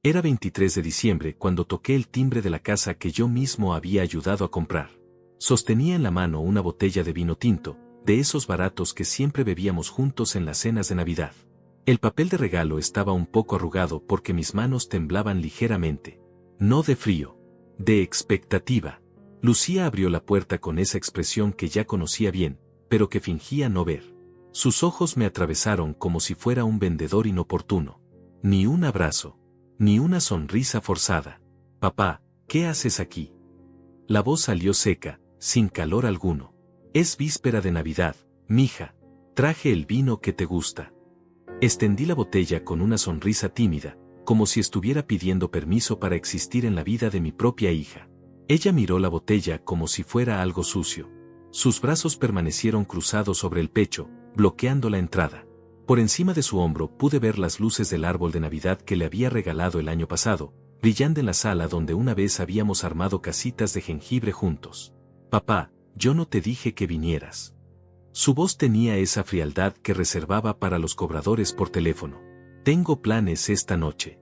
Era 23 de diciembre cuando toqué el timbre de la casa que yo mismo había ayudado a comprar. Sostenía en la mano una botella de vino tinto, de esos baratos que siempre bebíamos juntos en las cenas de Navidad. El papel de regalo estaba un poco arrugado porque mis manos temblaban ligeramente. No de frío, de expectativa. Lucía abrió la puerta con esa expresión que ya conocía bien, pero que fingía no ver. Sus ojos me atravesaron como si fuera un vendedor inoportuno. Ni un abrazo, ni una sonrisa forzada. Papá, ¿qué haces aquí? La voz salió seca, sin calor alguno. Es víspera de Navidad, mija. Traje el vino que te gusta. Extendí la botella con una sonrisa tímida, como si estuviera pidiendo permiso para existir en la vida de mi propia hija. Ella miró la botella como si fuera algo sucio. Sus brazos permanecieron cruzados sobre el pecho, bloqueando la entrada. Por encima de su hombro pude ver las luces del árbol de Navidad que le había regalado el año pasado, brillando en la sala donde una vez habíamos armado casitas de jengibre juntos. Papá, yo no te dije que vinieras. Su voz tenía esa frialdad que reservaba para los cobradores por teléfono. Tengo planes esta noche.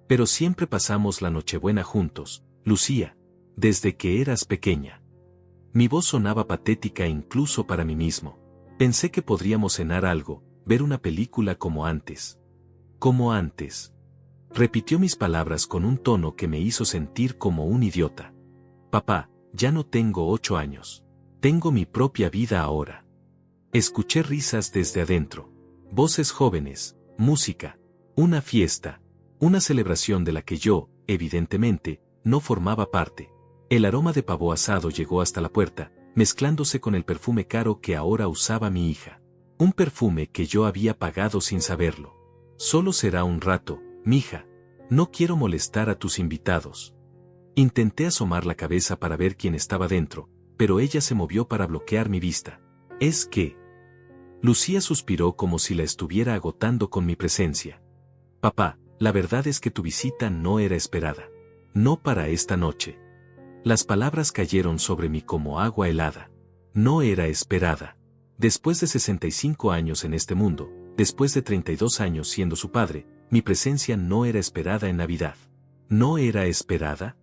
Pero siempre pasamos la Nochebuena juntos, Lucía, desde que eras pequeña. Mi voz sonaba patética incluso para mí mismo. Pensé que podríamos cenar algo, ver una película como antes. Como antes. Repitió mis palabras con un tono que me hizo sentir como un idiota. Papá, ya no tengo 8 años. Tengo mi propia vida ahora. Escuché risas desde adentro. Voces jóvenes, música, una fiesta, una celebración de la que yo, evidentemente, no formaba parte. El aroma de pavo asado llegó hasta la puerta, mezclándose con el perfume caro que ahora usaba mi hija. Un perfume que yo había pagado sin saberlo. Solo será un rato, mija. No quiero molestar a tus invitados. Intenté asomar la cabeza para ver quién estaba dentro, pero ella se movió para bloquear mi vista. ¿Es que? Lucía suspiró como si la estuviera agotando con mi presencia. Papá, la verdad es que tu visita no era esperada. No para esta noche. Las palabras cayeron sobre mí como agua helada. No era esperada. Después de 65 años en este mundo, después de 32 años siendo su padre, mi presencia no era esperada en Navidad. ¿No era esperada?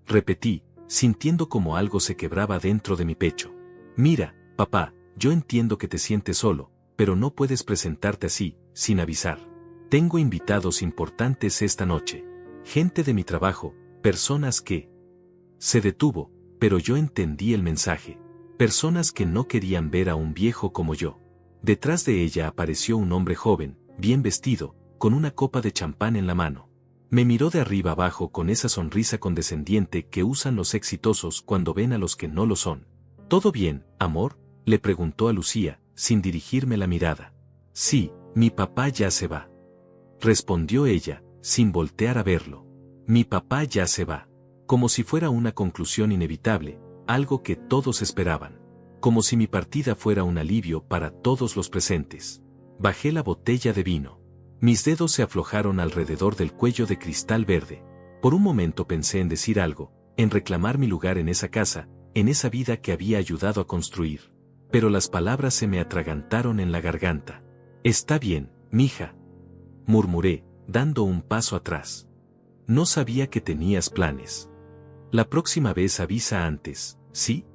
Repetí, sintiendo como algo se quebraba dentro de mi pecho. Mira, papá, yo entiendo que te sientes solo, pero no puedes presentarte así, sin avisar. Tengo invitados importantes esta noche. Gente de mi trabajo, personas que... Se detuvo, pero yo entendí el mensaje. Personas que no querían ver a un viejo como yo. Detrás de ella apareció un hombre joven, bien vestido, con una copa de champán en la mano. Me miró de arriba abajo con esa sonrisa condescendiente que usan los exitosos cuando ven a los que no lo son. ¿Todo bien, amor?, le preguntó a Lucía, sin dirigirme la mirada. Sí, mi papá ya se va. Respondió ella, sin voltear a verlo. Mi papá ya se va. Como si fuera una conclusión inevitable, algo que todos esperaban. Como si mi partida fuera un alivio para todos los presentes. Bajé la botella de vino. Mis dedos se aflojaron alrededor del cuello de cristal verde. Por un momento pensé en decir algo, en reclamar mi lugar en esa casa, en esa vida que había ayudado a construir. Pero las palabras se me atragantaron en la garganta. Está bien, mija. Murmuré, dando un paso atrás. No sabía que tenías planes. La próxima vez avisa antes, ¿sí?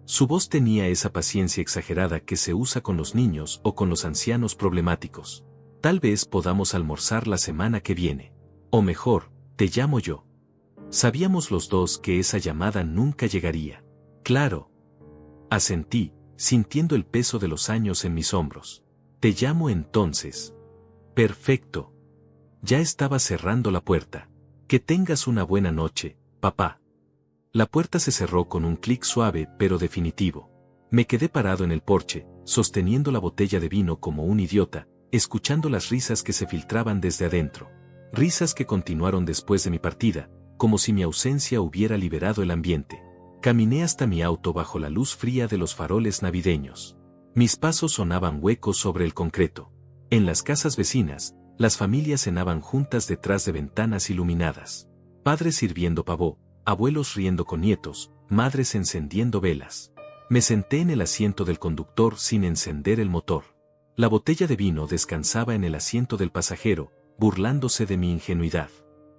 Su voz tenía esa paciencia exagerada que se usa con los niños o con los ancianos problemáticos. Tal vez podamos almorzar la semana que viene. O mejor, te llamo yo. Sabíamos los dos que esa llamada nunca llegaría. Claro. Asentí, sintiendo el peso de los años en mis hombros. Te llamo entonces. Perfecto. Ya estaba cerrando la puerta. Que tengas una buena noche, papá. La puerta se cerró con un clic suave pero definitivo. Me quedé parado en el porche, sosteniendo la botella de vino como un idiota, escuchando las risas que se filtraban desde adentro. Risas que continuaron después de mi partida, como si mi ausencia hubiera liberado el ambiente. Caminé hasta mi auto bajo la luz fría de los faroles navideños. Mis pasos sonaban huecos sobre el concreto. En las casas vecinas, las familias cenaban juntas detrás de ventanas iluminadas. Padres sirviendo pavó, abuelos riendo con nietos, madres encendiendo velas. Me senté en el asiento del conductor sin encender el motor. La botella de vino descansaba en el asiento del pasajero, burlándose de mi ingenuidad.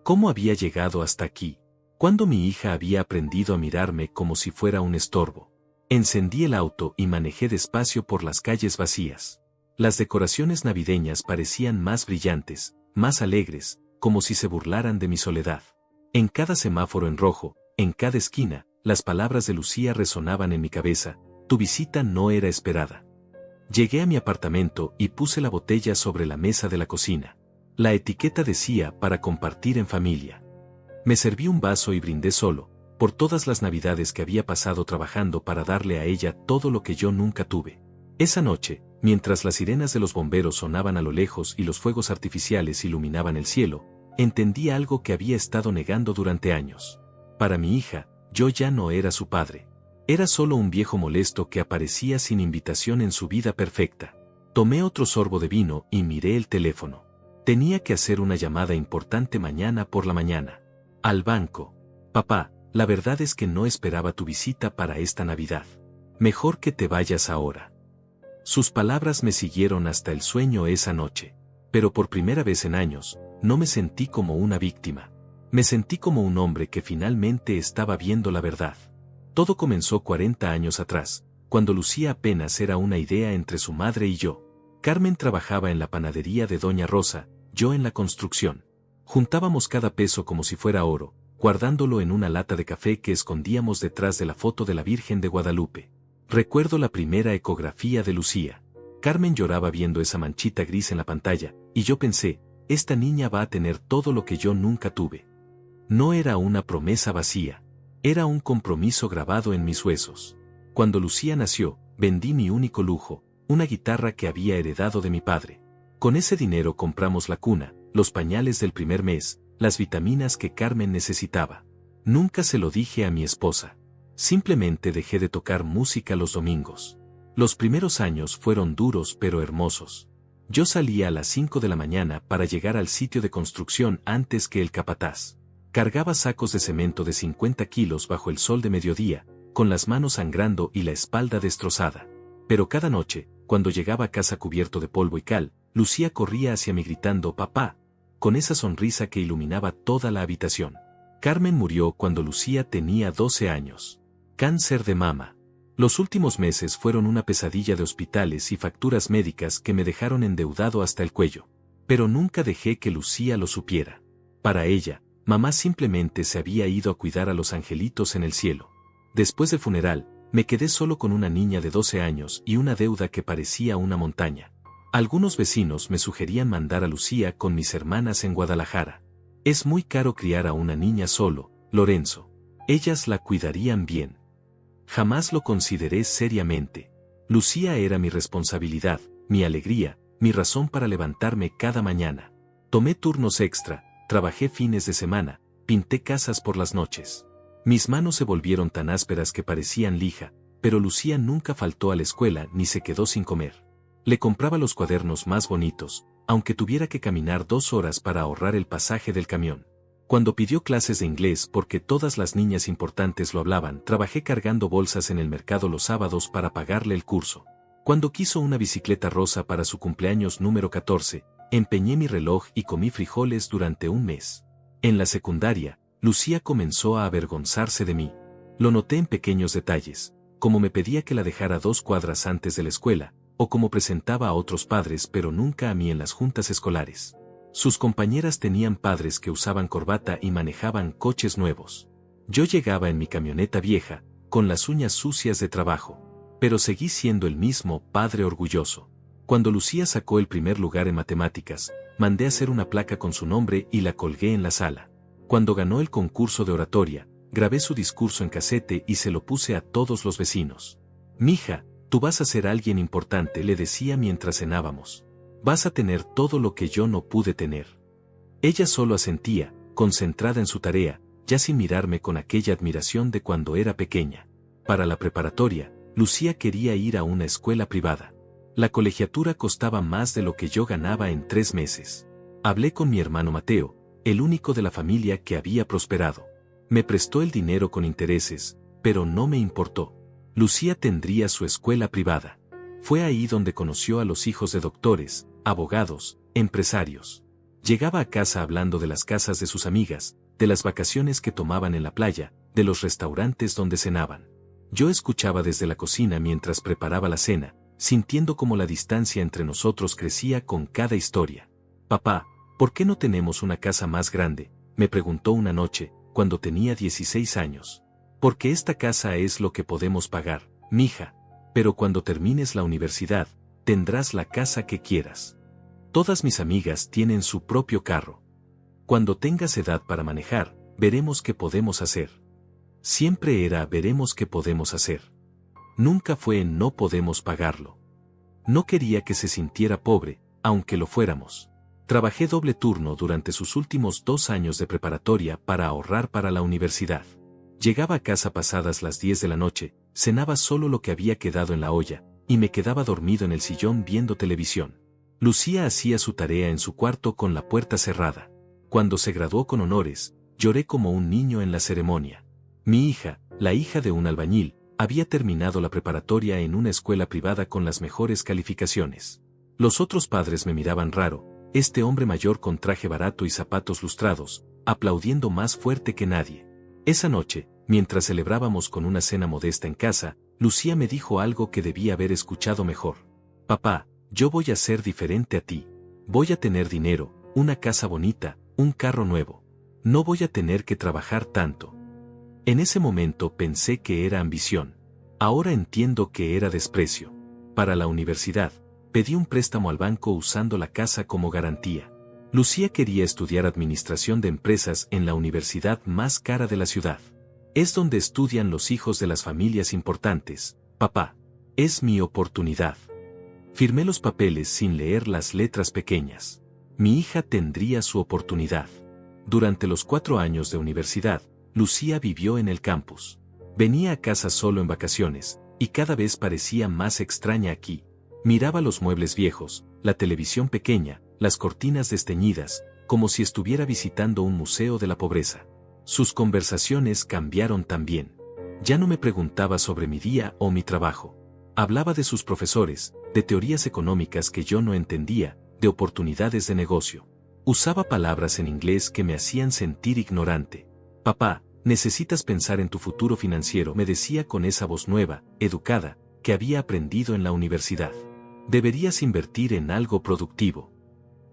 ¿Cómo había llegado hasta aquí? ¿Cuándo mi hija había aprendido a mirarme como si fuera un estorbo? Encendí el auto y manejé despacio por las calles vacías. Las decoraciones navideñas parecían más brillantes, más alegres, como si se burlaran de mi soledad. En cada semáforo en rojo, en cada esquina, las palabras de Lucía resonaban en mi cabeza: tu visita no era esperada. Llegué a mi apartamento y puse la botella sobre la mesa de la cocina. La etiqueta decía: para compartir en familia. Me serví un vaso y brindé solo, por todas las navidades que había pasado trabajando para darle a ella todo lo que yo nunca tuve. Esa noche, mientras las sirenas de los bomberos sonaban a lo lejos y los fuegos artificiales iluminaban el cielo, entendí algo que había estado negando durante años. Para mi hija, yo ya no era su padre. Era solo un viejo molesto que aparecía sin invitación en su vida perfecta. Tomé otro sorbo de vino y miré el teléfono. Tenía que hacer una llamada importante mañana por la mañana. Al banco. Papá, la verdad es que no esperaba tu visita para esta Navidad. Mejor que te vayas ahora. Sus palabras me siguieron hasta el sueño esa noche. Pero por primera vez en años, no me sentí como una víctima. Me sentí como un hombre que finalmente estaba viendo la verdad. Todo comenzó 40 años atrás, cuando Lucía apenas era una idea entre su madre y yo. Carmen trabajaba en la panadería de Doña Rosa, yo en la construcción. Juntábamos cada peso como si fuera oro, guardándolo en una lata de café que escondíamos detrás de la foto de la Virgen de Guadalupe. Recuerdo la primera ecografía de Lucía. Carmen lloraba viendo esa manchita gris en la pantalla, y yo pensé: esta niña va a tener todo lo que yo nunca tuve. No era una promesa vacía. Era un compromiso grabado en mis huesos. Cuando Lucía nació, vendí mi único lujo, una guitarra que había heredado de mi padre. Con ese dinero compramos la cuna, los pañales del primer mes, las vitaminas que Carmen necesitaba. Nunca se lo dije a mi esposa. Simplemente dejé de tocar música los domingos. Los primeros años fueron duros pero hermosos. Yo salía a las 5 de la mañana para llegar al sitio de construcción antes que el capataz. Cargaba sacos de cemento de 50 kilos bajo el sol de mediodía, con las manos sangrando y la espalda destrozada. Pero cada noche, cuando llegaba a casa cubierto de polvo y cal, Lucía corría hacia mí gritando: papá, con esa sonrisa que iluminaba toda la habitación. Carmen murió cuando Lucía tenía 12 años. Cáncer de mama. Los últimos meses fueron una pesadilla de hospitales y facturas médicas que me dejaron endeudado hasta el cuello. Pero nunca dejé que Lucía lo supiera. Para ella, mamá simplemente se había ido a cuidar a los angelitos en el cielo. Después del funeral, me quedé solo con una niña de 12 años y una deuda que parecía una montaña. Algunos vecinos me sugerían mandar a Lucía con mis hermanas en Guadalajara. Es muy caro criar a una niña solo, Lorenzo. Ellas la cuidarían bien. Jamás lo consideré seriamente. Lucía era mi responsabilidad, mi alegría, mi razón para levantarme cada mañana. Tomé turnos extra, trabajé fines de semana, pinté casas por las noches. Mis manos se volvieron tan ásperas que parecían lija, pero Lucía nunca faltó a la escuela ni se quedó sin comer. Le compraba los cuadernos más bonitos, aunque tuviera que caminar 2 horas para ahorrar el pasaje del camión. Cuando pidió clases de inglés porque todas las niñas importantes lo hablaban, trabajé cargando bolsas en el mercado los sábados para pagarle el curso. Cuando quiso una bicicleta rosa para su cumpleaños número 14, empeñé mi reloj y comí frijoles durante un mes. En la secundaria, Lucía comenzó a avergonzarse de mí. Lo noté en pequeños detalles, como me pedía que la dejara 2 cuadras antes de la escuela, o como presentaba a otros padres pero nunca a mí en las juntas escolares. Sus compañeras tenían padres que usaban corbata y manejaban coches nuevos. Yo llegaba en mi camioneta vieja, con las uñas sucias de trabajo. Pero seguí siendo el mismo padre orgulloso. Cuando Lucía sacó el primer lugar en matemáticas, mandé hacer una placa con su nombre y la colgué en la sala. Cuando ganó el concurso de oratoria, grabé su discurso en casete y se lo puse a todos los vecinos. Mija, tú vas a ser alguien importante, le decía mientras cenábamos. Vas a tener todo lo que yo no pude tener. Ella solo asentía, concentrada en su tarea, ya sin mirarme con aquella admiración de cuando era pequeña. Para la preparatoria, Lucía quería ir a una escuela privada. La colegiatura costaba más de lo que yo ganaba en 3 meses. Hablé con mi hermano Mateo, el único de la familia que había prosperado. Me prestó el dinero con intereses, pero no me importó. Lucía tendría su escuela privada. Fue ahí donde conoció a los hijos de doctores, abogados, empresarios. Llegaba a casa hablando de las casas de sus amigas, de las vacaciones que tomaban en la playa, de los restaurantes donde cenaban. Yo escuchaba desde la cocina mientras preparaba la cena, sintiendo cómo la distancia entre nosotros crecía con cada historia. Papá, ¿por qué no tenemos una casa más grande?, me preguntó una noche, cuando tenía 16 años. Porque esta casa es lo que podemos pagar, mija. Pero cuando termines la universidad, tendrás la casa que quieras. Todas mis amigas tienen su propio carro. Cuando tengas edad para manejar, veremos qué podemos hacer. Siempre era veremos qué podemos hacer. Nunca fue no podemos pagarlo. No quería que se sintiera pobre, aunque lo fuéramos. Trabajé doble turno durante sus últimos 2 años de preparatoria para ahorrar para la universidad. Llegaba a casa pasadas las 10 de la noche, cenaba solo lo que había quedado en la olla, y me quedaba dormido en el sillón viendo televisión. Lucía hacía su tarea en su cuarto con la puerta cerrada. Cuando se graduó con honores, lloré como un niño en la ceremonia. Mi hija, la hija de un albañil, había terminado la preparatoria en una escuela privada con las mejores calificaciones. Los otros padres me miraban raro, este hombre mayor con traje barato y zapatos lustrados, aplaudiendo más fuerte que nadie. Esa noche, mientras celebrábamos con una cena modesta en casa, Lucía me dijo algo que debía haber escuchado mejor. Papá, yo voy a ser diferente a ti. Voy a tener dinero, una casa bonita, un carro nuevo. No voy a tener que trabajar tanto. En ese momento pensé que era ambición. Ahora entiendo que era desprecio. Para la universidad, pedí un préstamo al banco usando la casa como garantía. Lucía quería estudiar administración de empresas en la universidad más cara de la ciudad. Es donde estudian los hijos de las familias importantes. Papá, es mi oportunidad. Firmé los papeles sin leer las letras pequeñas. Mi hija tendría su oportunidad. Durante los 4 años de universidad, Lucía vivió en el campus. Venía a casa solo en vacaciones, y cada vez parecía más extraña aquí. Miraba los muebles viejos, la televisión pequeña, las cortinas desteñidas, como si estuviera visitando un museo de la pobreza. Sus conversaciones cambiaron también. Ya no me preguntaba sobre mi día o mi trabajo. Hablaba de sus profesores, de teorías económicas que yo no entendía, de oportunidades de negocio. Usaba palabras en inglés que me hacían sentir ignorante. Papá, necesitas pensar en tu futuro financiero, me decía con esa voz nueva, educada, que había aprendido en la universidad. Deberías invertir en algo productivo.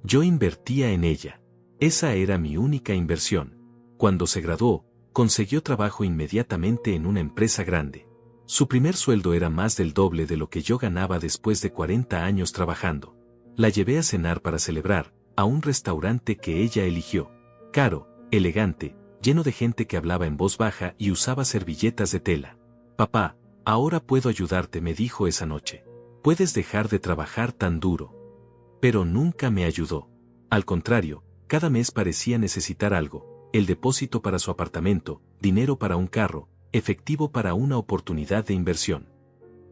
Yo invertía en ella. Esa era mi única inversión. Cuando se graduó, consiguió trabajo inmediatamente en una empresa grande. Su primer sueldo era más del doble de lo que yo ganaba después de 40 años trabajando. La llevé a cenar para celebrar, a un restaurante que ella eligió. Caro, elegante, lleno de gente que hablaba en voz baja y usaba servilletas de tela. Papá, ahora puedo ayudarte, me dijo esa noche. Puedes dejar de trabajar tan duro. Pero nunca me ayudó. Al contrario, cada mes parecía necesitar algo, el depósito para su apartamento, dinero para un carro, efectivo para una oportunidad de inversión.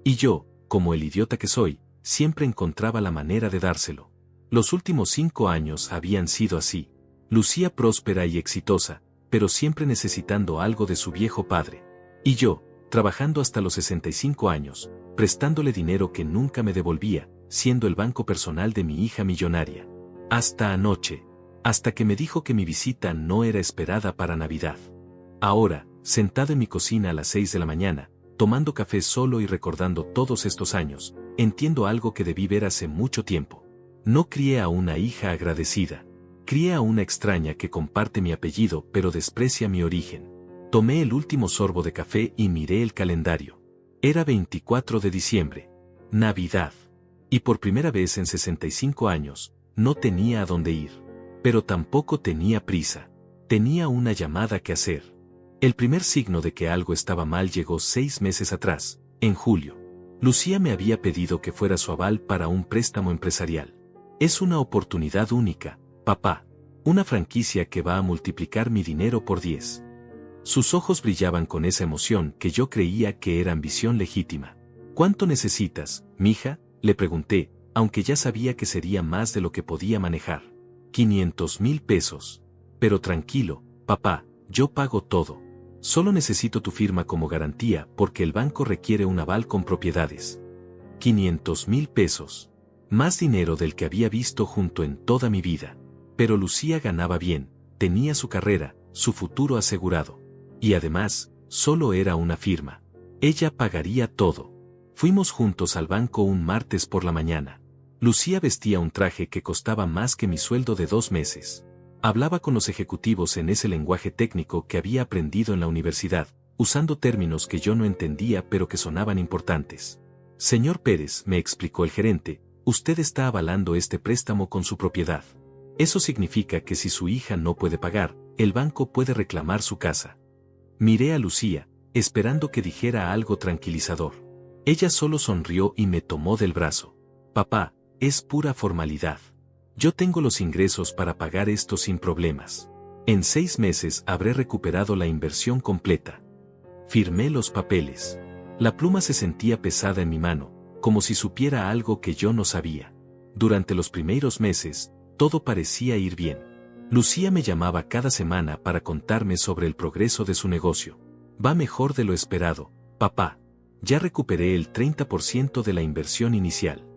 Y yo, como el idiota que soy, siempre encontraba la manera de dárselo. Los últimos 5 años habían sido así. Lucía próspera y exitosa, pero siempre necesitando algo de su viejo padre. Y yo, trabajando hasta los 65 años, prestándole dinero que nunca me devolvía, siendo el banco personal de mi hija millonaria. Hasta anoche. Hasta que me dijo que mi visita no era esperada para Navidad. Ahora, sentado en mi cocina a las 6 de la mañana, tomando café solo y recordando todos estos años, entiendo algo que debí ver hace mucho tiempo. No crié a una hija agradecida. Crié a una extraña que comparte mi apellido pero desprecia mi origen. Tomé el último sorbo de café y miré el calendario. Era 24 de diciembre. Navidad. Y por primera vez en 65 años, no tenía a dónde ir. Pero tampoco tenía prisa. Tenía una llamada que hacer. El primer signo de que algo estaba mal llegó 6 meses atrás, en julio. Lucía me había pedido que fuera su aval para un préstamo empresarial. Es una oportunidad única, papá. Una franquicia que va a multiplicar mi dinero por 10. Sus ojos brillaban con esa emoción que yo creía que era ambición legítima. ¿Cuánto necesitas, mija?, le pregunté, aunque ya sabía que sería más de lo que podía manejar. 500,000 pesos. Pero tranquilo, papá, yo pago todo. Solo necesito tu firma como garantía porque el banco requiere un aval con propiedades. 500,000 pesos. Más dinero del que había visto junto en toda mi vida. Pero Lucía ganaba bien, tenía su carrera, su futuro asegurado. Y además, solo era una firma. Ella pagaría todo. Fuimos juntos al banco un martes por la mañana. Lucía vestía un traje que costaba más que mi sueldo de 2 meses. Hablaba con los ejecutivos en ese lenguaje técnico que había aprendido en la universidad, usando términos que yo no entendía pero que sonaban importantes. Señor Pérez, me explicó el gerente, usted está avalando este préstamo con su propiedad. Eso significa que si su hija no puede pagar, el banco puede reclamar su casa. Miré a Lucía, esperando que dijera algo tranquilizador. Ella solo sonrió y me tomó del brazo. Papá, es pura formalidad. Yo tengo los ingresos para pagar esto sin problemas. En 6 meses habré recuperado la inversión completa. Firmé los papeles. La pluma se sentía pesada en mi mano, como si supiera algo que yo no sabía. Durante los primeros meses, todo parecía ir bien. Lucía me llamaba cada semana para contarme sobre el progreso de su negocio. Va mejor de lo esperado, papá. Ya recuperé el 30% de la inversión inicial.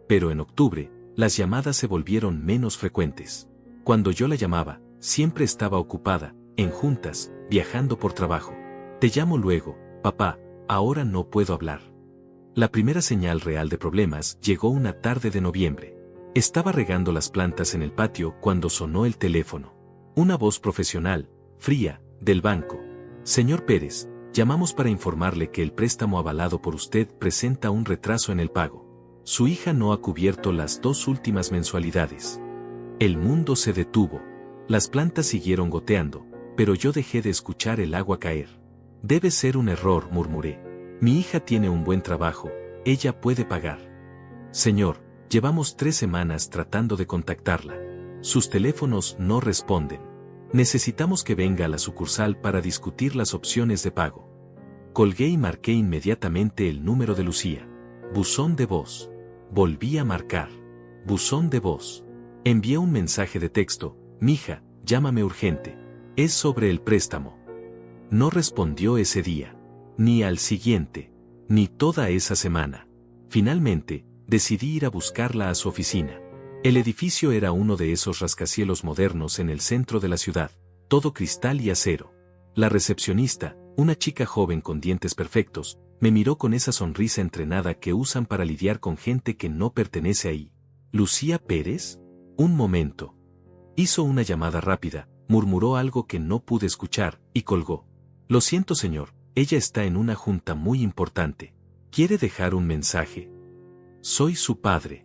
Pero en octubre, las llamadas se volvieron menos frecuentes. Cuando yo la llamaba, siempre estaba ocupada, en juntas, viajando por trabajo. Te llamo luego, papá, ahora no puedo hablar. La primera señal real de problemas llegó una tarde de noviembre. Estaba regando las plantas en el patio cuando sonó el teléfono. Una voz profesional, fría, del banco. Señor Pérez, llamamos para informarle que el préstamo avalado por usted presenta un retraso en el pago. Su hija no ha cubierto las 2 últimas mensualidades. El mundo se detuvo. Las plantas siguieron goteando, pero yo dejé de escuchar el agua caer. Debe ser un error, murmuré. Mi hija tiene un buen trabajo, ella puede pagar. Señor, llevamos 3 semanas tratando de contactarla. Sus teléfonos no responden. Necesitamos que venga a la sucursal para discutir las opciones de pago. Colgué y marqué inmediatamente el número de Lucía. Buzón de voz. Volví a marcar. Buzón de voz. Envié un mensaje de texto. Mija, llámame urgente. Es sobre el préstamo. No respondió ese día. Ni al siguiente. Ni toda esa semana. Finalmente, decidí ir a buscarla a su oficina. El edificio era uno de esos rascacielos modernos en el centro de la ciudad, todo cristal y acero. La recepcionista, una chica joven con dientes perfectos, me miró con esa sonrisa entrenada que usan para lidiar con gente que no pertenece ahí. ¿Lucía Pérez? Un momento. Hizo una llamada rápida, murmuró algo que no pude escuchar, y colgó. Lo siento, señor, ella está en una junta muy importante. ¿Quiere dejar un mensaje? Soy su padre.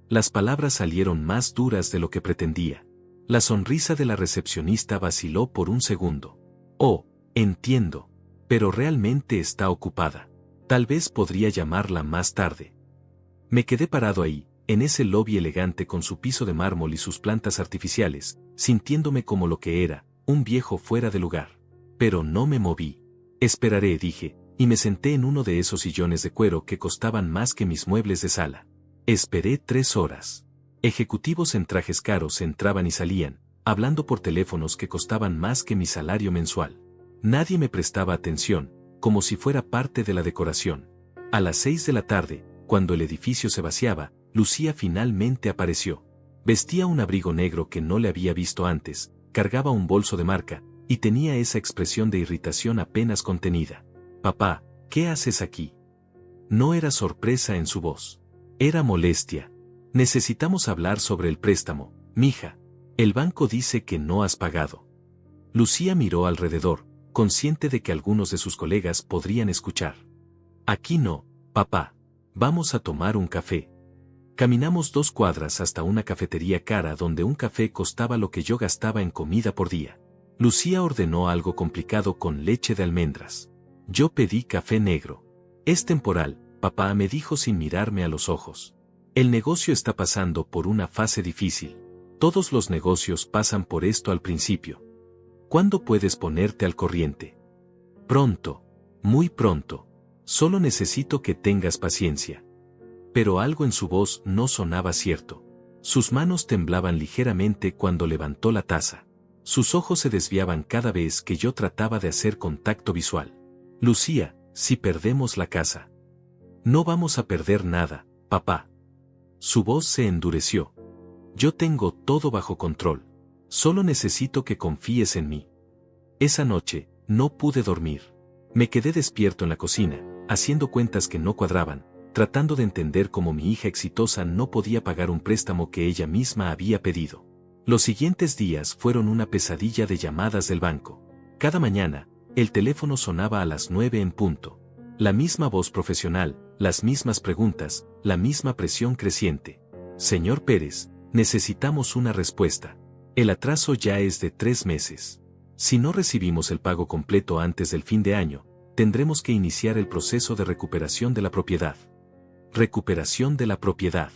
Las palabras salieron más duras de lo que pretendía. La sonrisa de la recepcionista vaciló por un segundo. Oh, entiendo. Pero realmente está ocupada. Tal vez podría llamarla más tarde. Me quedé parado ahí, en ese lobby elegante con su piso de mármol y sus plantas artificiales, sintiéndome como lo que era, un viejo fuera de lugar. Pero no me moví. Esperaré, dije, y me senté en uno de esos sillones de cuero que costaban más que mis muebles de sala. Esperé 3 horas. Ejecutivos en trajes caros entraban y salían, hablando por teléfonos que costaban más que mi salario mensual. Nadie me prestaba atención, como si fuera parte de la decoración. A las 6 de la tarde, cuando el edificio se vaciaba, Lucía finalmente apareció. Vestía un abrigo negro que no le había visto antes, cargaba un bolso de marca, y tenía esa expresión de irritación apenas contenida. Papá, ¿qué haces aquí? No era sorpresa en su voz. Era molestia. Necesitamos hablar sobre el préstamo, mija. El banco dice que no has pagado. Lucía miró alrededor, consciente de que algunos de sus colegas podrían escuchar. Aquí no, papá. Vamos a tomar un café. Caminamos 2 cuadras hasta una cafetería cara donde un café costaba lo que yo gastaba en comida por día. Lucía ordenó algo complicado con leche de almendras. Yo pedí café negro. Es temporal, papá me dijo sin mirarme a los ojos. El negocio está pasando por una fase difícil. Todos los negocios pasan por esto al principio. ¿Cuándo puedes ponerte al corriente? Pronto. Muy pronto. Solo necesito que tengas paciencia. Pero algo en su voz no sonaba cierto. Sus manos temblaban ligeramente cuando levantó la taza. Sus ojos se desviaban cada vez que yo trataba de hacer contacto visual. Lucía, si perdemos la casa. No vamos a perder nada, papá. Su voz se endureció. Yo tengo todo bajo control. Solo necesito que confíes en mí. Esa noche, no pude dormir. Me quedé despierto en la cocina, haciendo cuentas que no cuadraban, tratando de entender cómo mi hija exitosa no podía pagar un préstamo que ella misma había pedido. Los siguientes días fueron una pesadilla de llamadas del banco. Cada mañana, el teléfono sonaba a las 9 en punto. La misma voz profesional, las mismas preguntas, la misma presión creciente. Señor Pérez, necesitamos una respuesta. El atraso ya es de 3 meses. Si no recibimos el pago completo antes del fin de año, tendremos que iniciar el proceso de recuperación de la propiedad. Recuperación de la propiedad.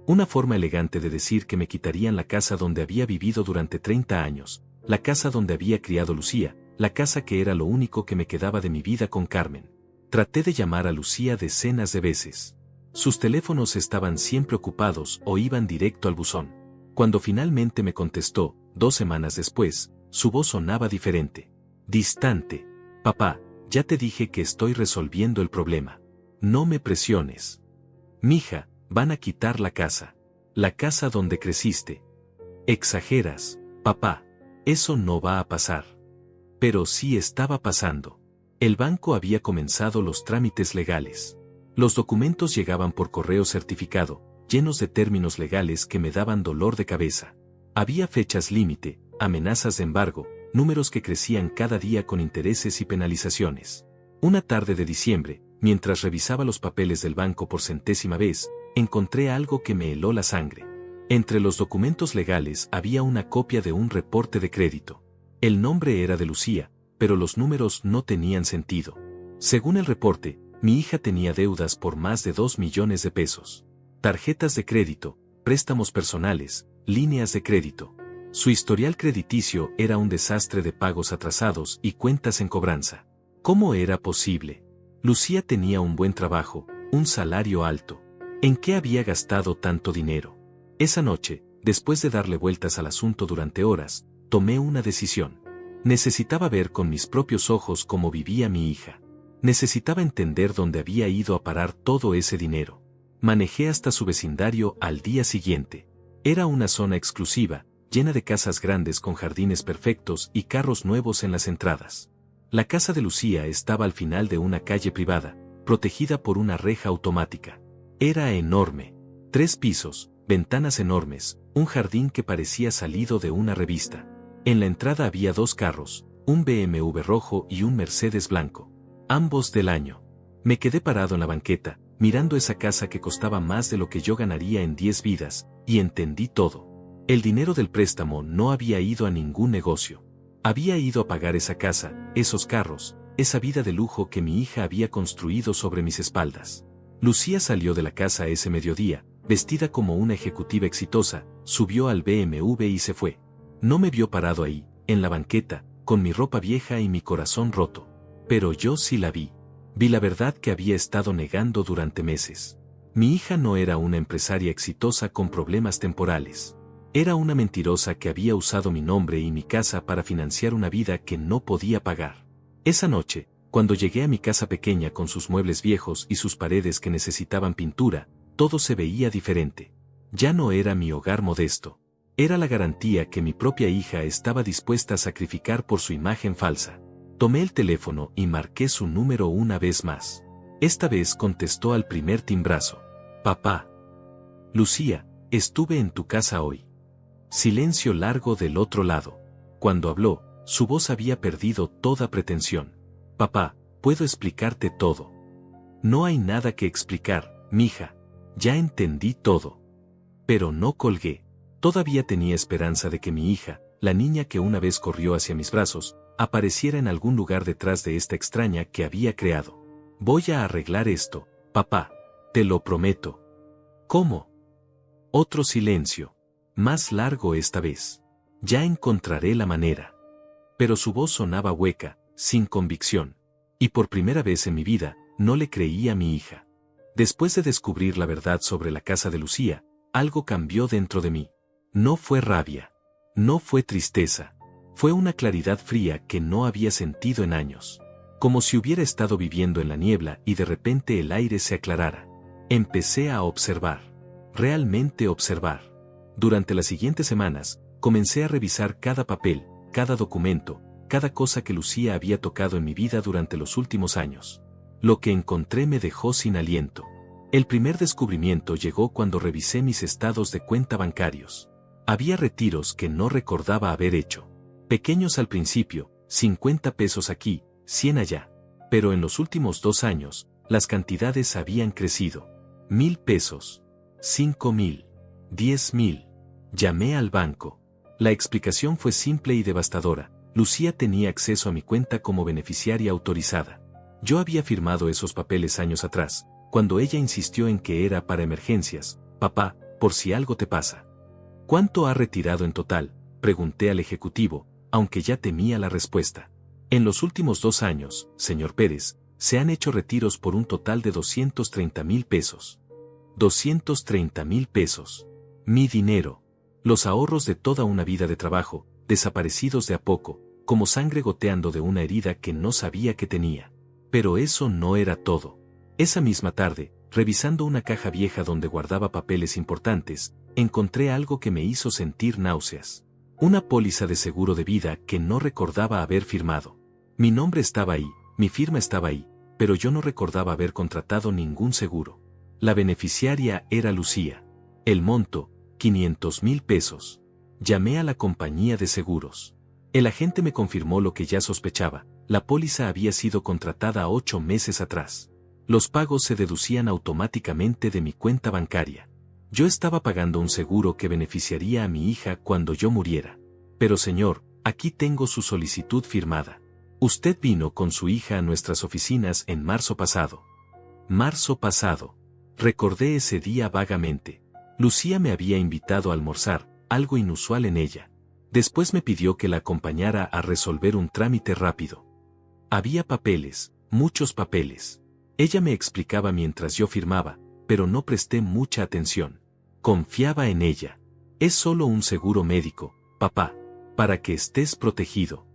Una forma elegante de decir que me quitarían la casa donde había vivido durante 30 años, la casa donde había criado Lucía, la casa que era lo único que me quedaba de mi vida con Carmen. Traté de llamar a Lucía decenas de veces. Sus teléfonos estaban siempre ocupados o iban directo al buzón. Cuando finalmente me contestó, 2 semanas después, su voz sonaba diferente. Distante. Papá, ya te dije que estoy resolviendo el problema. No me presiones. Mija, van a quitar la casa. La casa donde creciste. Exageras, papá. Eso no va a pasar. Pero sí estaba pasando. El banco había comenzado los trámites legales. Los documentos llegaban por correo certificado, llenos de términos legales que me daban dolor de cabeza. Había fechas límite, amenazas de embargo, números que crecían cada día con intereses y penalizaciones. Una tarde de diciembre, mientras revisaba los papeles del banco por 100ª vez, encontré algo que me heló la sangre. Entre los documentos legales había una copia de un reporte de crédito. El nombre era de Lucía, pero los números no tenían sentido. Según el reporte, mi hija tenía deudas por más de 2 millones de pesos. Tarjetas de crédito, préstamos personales, líneas de crédito. Su historial crediticio era un desastre de pagos atrasados y cuentas en cobranza. ¿Cómo era posible? Lucía tenía un buen trabajo, un salario alto. ¿En qué había gastado tanto dinero? Esa noche, después de darle vueltas al asunto durante horas, tomé una decisión. Necesitaba ver con mis propios ojos cómo vivía mi hija. Necesitaba entender dónde había ido a parar todo ese dinero. Manejé hasta su vecindario al día siguiente. Era una zona exclusiva, llena de casas grandes con jardines perfectos y carros nuevos en las entradas. La casa de Lucía estaba al final de una calle privada, protegida por una reja automática. Era enorme. 3 pisos, ventanas enormes, un jardín que parecía salido de una revista. En la entrada había 2 carros, un BMW rojo y un Mercedes blanco. Ambos del año. Me quedé parado en la banqueta, mirando esa casa que costaba más de lo que yo ganaría en 10 vidas, y entendí todo. El dinero del préstamo no había ido a ningún negocio. Había ido a pagar esa casa, esos carros, esa vida de lujo que mi hija había construido sobre mis espaldas. Lucía salió de la casa ese mediodía, vestida como una ejecutiva exitosa, subió al BMW y se fue. No me vio parado ahí, en la banqueta, con mi ropa vieja y mi corazón roto. Pero yo sí la vi. Vi la verdad que había estado negando durante meses. Mi hija no era una empresaria exitosa con problemas temporales. Era una mentirosa que había usado mi nombre y mi casa para financiar una vida que no podía pagar. Esa noche, cuando llegué a mi casa pequeña con sus muebles viejos y sus paredes que necesitaban pintura, todo se veía diferente. Ya no era mi hogar modesto. Era la garantía que mi propia hija estaba dispuesta a sacrificar por su imagen falsa. Tomé el teléfono y marqué su número una vez más. Esta vez contestó al primer timbrazo. Papá. Lucía, estuve en tu casa hoy. Silencio largo del otro lado. Cuando habló, su voz había perdido toda pretensión. Papá, puedo explicarte todo. No hay nada que explicar, mija. Ya entendí todo. Pero no colgué. Todavía tenía esperanza de que mi hija, la niña que una vez corrió hacia mis brazos, apareciera en algún lugar detrás de esta extraña que había creado. Voy a arreglar esto, papá. Te lo prometo. ¿Cómo? Otro silencio. Más largo esta vez. Ya encontraré la manera. Pero su voz sonaba hueca, sin convicción. Y por primera vez en mi vida, no le creí a mi hija. Después de descubrir la verdad sobre la casa de Lucía, algo cambió dentro de mí. No fue rabia. No fue tristeza. Fue una claridad fría que no había sentido en años. Como si hubiera estado viviendo en la niebla y de repente el aire se aclarara. Empecé a observar. Realmente observar. Durante las siguientes semanas, comencé a revisar cada papel, cada documento, cada cosa que Lucía había tocado en mi vida durante los últimos años. Lo que encontré me dejó sin aliento. El primer descubrimiento llegó cuando revisé mis estados de cuenta bancarios. Había retiros que no recordaba haber hecho. Pequeños al principio, 50 pesos aquí, 100 allá. Pero en los últimos 2 años, las cantidades habían crecido. 1,000 pesos. 5,000. 10,000. Llamé al banco. La explicación fue simple y devastadora. Lucía tenía acceso a mi cuenta como beneficiaria autorizada. Yo había firmado esos papeles años atrás, cuando ella insistió en que era para emergencias. Papá, por si algo te pasa. ¿Cuánto ha retirado en total?, pregunté al ejecutivo, aunque ya temía la respuesta. En los últimos 2 años, señor Pérez, se han hecho retiros por un total de 230,000 pesos. 230,000 pesos. Mi dinero. Los ahorros de toda una vida de trabajo, desaparecidos de a poco, como sangre goteando de una herida que no sabía que tenía. Pero eso no era todo. Esa misma tarde, revisando una caja vieja donde guardaba papeles importantes, encontré algo que me hizo sentir náuseas. Una póliza de seguro de vida que no recordaba haber firmado. Mi nombre estaba ahí, mi firma estaba ahí, pero yo no recordaba haber contratado ningún seguro. La beneficiaria era Lucía. El monto, 500,000 pesos. Llamé a la compañía de seguros. El agente me confirmó lo que ya sospechaba. La póliza había sido contratada 8 meses atrás. Los pagos se deducían automáticamente de mi cuenta bancaria. Yo estaba pagando un seguro que beneficiaría a mi hija cuando yo muriera. Pero señor, aquí tengo su solicitud firmada. Usted vino con su hija a nuestras oficinas en marzo pasado. Marzo pasado. Recordé ese día vagamente. Lucía me había invitado a almorzar, algo inusual en ella. Después me pidió que la acompañara a resolver un trámite rápido. Había papeles, muchos papeles. Ella me explicaba mientras yo firmaba, pero no presté mucha atención. Confiaba en ella. Es solo un seguro médico, papá, para que estés protegido.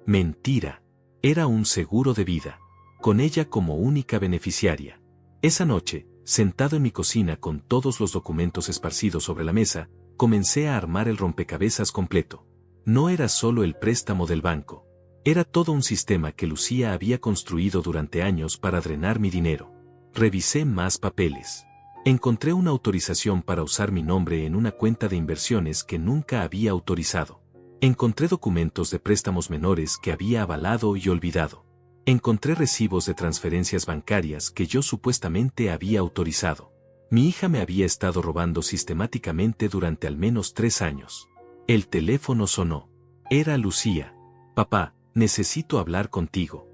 Mentira. Era un seguro de vida, con ella como única beneficiaria. Esa noche, sentado en mi cocina con todos los documentos esparcidos sobre la mesa, comencé a armar el rompecabezas completo. No era solo el préstamo del banco. Era todo un sistema que Lucía había construido durante años para drenar mi dinero. Revisé más papeles. Encontré una autorización para usar mi nombre en una cuenta de inversiones que nunca había autorizado. Encontré documentos de préstamos menores que había avalado y olvidado. Encontré recibos de transferencias bancarias que yo supuestamente había autorizado. Mi hija me había estado robando sistemáticamente durante al menos 3 años. El teléfono sonó. Era Lucía. Papá, necesito hablar contigo.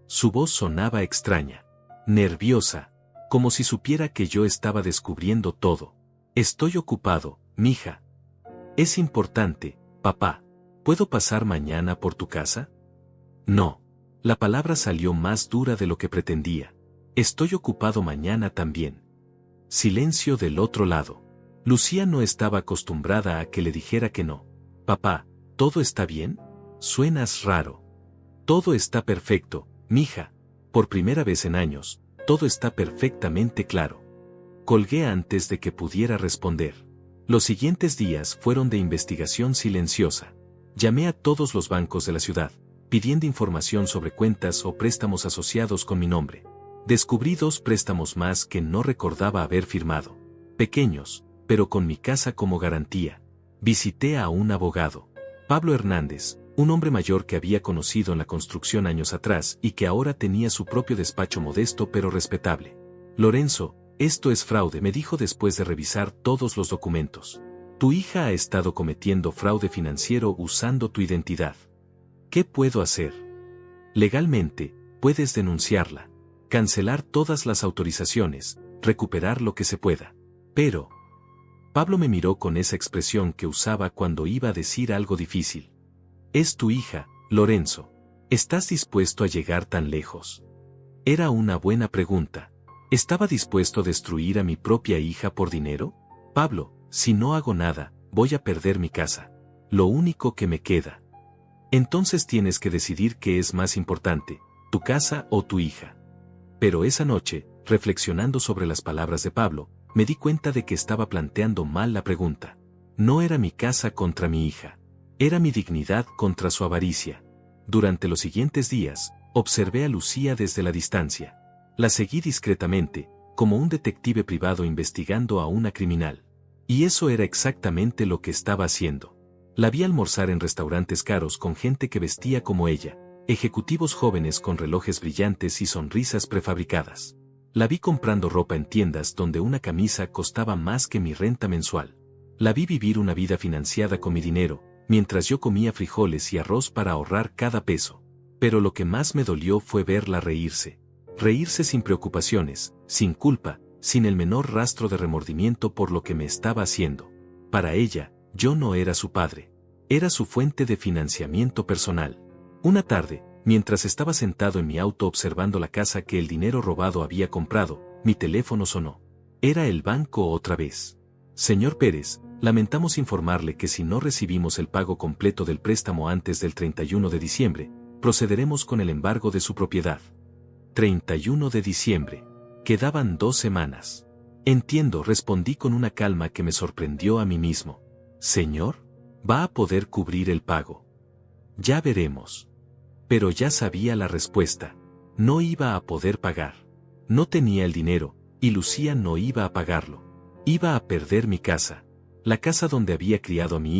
Su voz sonaba extraña, nerviosa, como si supiera que yo estaba descubriendo todo. Estoy ocupado, mija. Es importante, papá. ¿Puedo pasar mañana por tu casa? No. La palabra salió más dura de lo que pretendía. Estoy ocupado mañana también. Silencio del otro lado. Lucía no estaba acostumbrada a que le dijera que no. Papá, ¿todo está bien? Suenas raro. Todo está perfecto, mija. Por primera vez en años, todo está perfectamente claro. Colgué antes de que pudiera responder. Los siguientes días fueron de investigación silenciosa. Llamé a todos los bancos de la ciudad, pidiendo información sobre cuentas o préstamos asociados con mi nombre. Descubrí 2 préstamos más que no recordaba haber firmado. Pequeños, pero con mi casa como garantía. Visité a un abogado. Pablo Hernández, un hombre mayor que había conocido en la construcción años atrás y que ahora tenía su propio despacho modesto pero respetable. Lorenzo, esto es fraude, me dijo después de revisar todos los documentos. Tu hija ha estado cometiendo fraude financiero usando tu identidad. ¿Qué puedo hacer? Legalmente, puedes denunciarla, cancelar todas las autorizaciones, recuperar lo que se pueda. Pero... Pablo me miró con esa expresión que usaba cuando iba a decir algo difícil. Es tu hija, Lorenzo. ¿Estás dispuesto a llegar tan lejos? Era una buena pregunta. ¿Estaba dispuesto a destruir a mi propia hija por dinero? Pablo, si no hago nada, voy a perder mi casa. Lo único que me queda. Entonces tienes que decidir qué es más importante, tu casa o tu hija. Pero esa noche, reflexionando sobre las palabras de Pablo, me di cuenta de que estaba planteando mal la pregunta. No era mi casa contra mi hija. Era mi dignidad contra su avaricia. Durante los siguientes días, observé a Lucía desde la distancia. La seguí discretamente, como un detective privado investigando a una criminal. Y eso era exactamente lo que estaba haciendo. La vi almorzar en restaurantes caros con gente que vestía como ella, ejecutivos jóvenes con relojes brillantes y sonrisas prefabricadas. La vi comprando ropa en tiendas donde una camisa costaba más que mi renta mensual. La vi vivir una vida financiada con mi dinero, mientras yo comía frijoles y arroz para ahorrar cada peso. Pero lo que más me dolió fue verla reírse. Reírse sin preocupaciones, sin culpa, sin el menor rastro de remordimiento por lo que me estaba haciendo. Para ella, yo no era su padre. Era su fuente de financiamiento personal. Una tarde, mientras estaba sentado en mi auto observando la casa que el dinero robado había comprado, mi teléfono sonó. Era el banco otra vez. Señor Pérez, lamentamos informarle que si no recibimos el pago completo del préstamo antes del 31 de diciembre, procederemos con el embargo de su propiedad. 31 de diciembre. Quedaban 2 semanas. Entiendo, respondí con una calma que me sorprendió a mí mismo. Señor, ¿va a poder cubrir el pago? Ya veremos. Pero ya sabía la respuesta. No iba a poder pagar. No tenía el dinero, y Lucía no iba a pagarlo. Iba a perder mi casa. La casa donde había criado a mi hija.